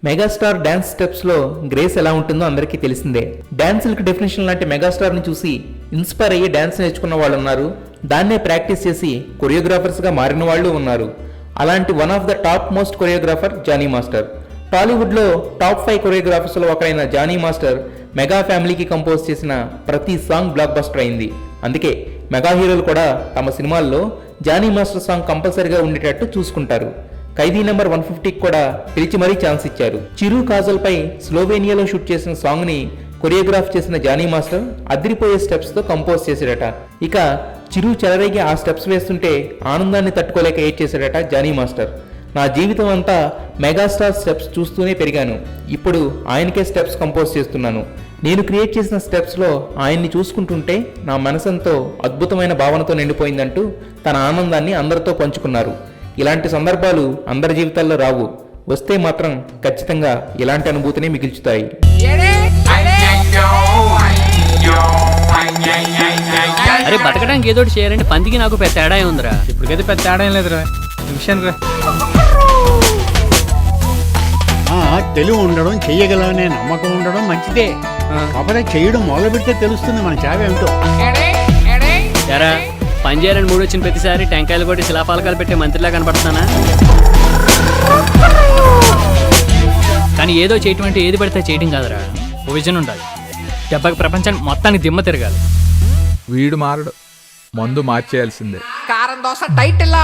Megastar dance steps లో grace ఎలా ఉంటుందో అందరికీ తెలిసిందే. డాన్సులకు డెఫినేషన్ లాంటి మెగాస్టార్ ని చూసి ఇన్స్పైర్ అయ్యి డాన్స్ నేర్చుకున్న వాళ్ళు ఉన్నారు. దాన్నే ప్రాక్టీస్ చేసి కొరియోగ్రాఫర్స్ గా మారిన వాళ్ళు ఉన్నారు. అలాంటి one of the top most choreographer Jani master. Tollywood లో టాప్ 5 కొరియోగ్రాఫర్స్ లో ఒకరైన జానీ మాస్టర్ మెగా ఫ్యామిలీకి కంపోజ్ చేసిన ప్రతి సాంగ్ బ్లాక్ బస్టర్ అయింది. అందుకే మెగా హీరోలు కూడా తమ సినిమాల్లో జానీ మాస్టర్ సాంగ్ కంపల్సరీగా ఉండేటట్టు చూసుకుంటారు. ఖైదీ నెంబర్ 150కి కూడా పిలిచి మరీ ఛాన్స్ ఇచ్చారు. చిరు కాజల్ పై స్లోవేనియాలో షూట్ చేసిన సాంగ్ ని కొరియోగ్రాఫ్ చేసిన జానీ మాస్టర్ అదిరిపోయే స్టెప్స్ తో కంపోజ్ చేశాడట. ఇక చిరు చెలరేగి ఆ స్టెప్స్ వేస్తుంటే ఆనందాన్ని తట్టుకోలేక ఏడ్ చేశాడట జానీ మాస్టర్. నా జీవితం అంతా మెగాస్టార్ స్టెప్స్ చూస్తూనే పెరిగాను. ఇప్పుడు ఆయనకే స్టెప్స్ కంపోజ్ చేస్తున్నాను. నేను క్రియేట్ చేసిన స్టెప్స్లో ఆయన్ని చూసుకుంటుంటే నా మనసంతో అద్భుతమైన భావనతో నిండిపోయిందంటూ తన ఆనందాన్ని అందరితో పంచుకున్నారు. ఇలాంటి సందర్భాలు అందరి జీవితాల్లో రావు. వస్తే మాత్రం ఖచ్చితంగా ఇలాంటి అనుభూతిని మిగిల్చుతాయి. అరే బతకడానికి ఏదోటి చేయాలంటే పందికి నాకు పెద్ద తేడా ఉందిరా. ఇప్పటికైతే పెద్ద తేడా ఏం లేదురా. నిమిషానికి రా. తెలివి ఉండడం, చెయ్యగలనే నమ్మకం ఉండడం మంచిదే. కాకపోతే చేయడం మొదలు పెడితే తెలుస్తుంది మన చావేమిటో. ఎరా పని చేయాలని మూడు వచ్చిన ప్రతిసారి టెంకాయలు కొట్టి శిలాపాలకాలు పెట్టే మంత్రిలా కనపడుతున్నానా? కానీ ఏదో చేయటం అంటే ఏది పడితే చేయటం కాదురా. ఓ విజన్ ఉండాలి. దెబ్బకి ప్రపంచాన్ని మొత్తానికి దిమ్మ తిరగాలి. వీడు మారడు, మందు మార్చేయాల్సిందే. కారం దోశ టైటిల్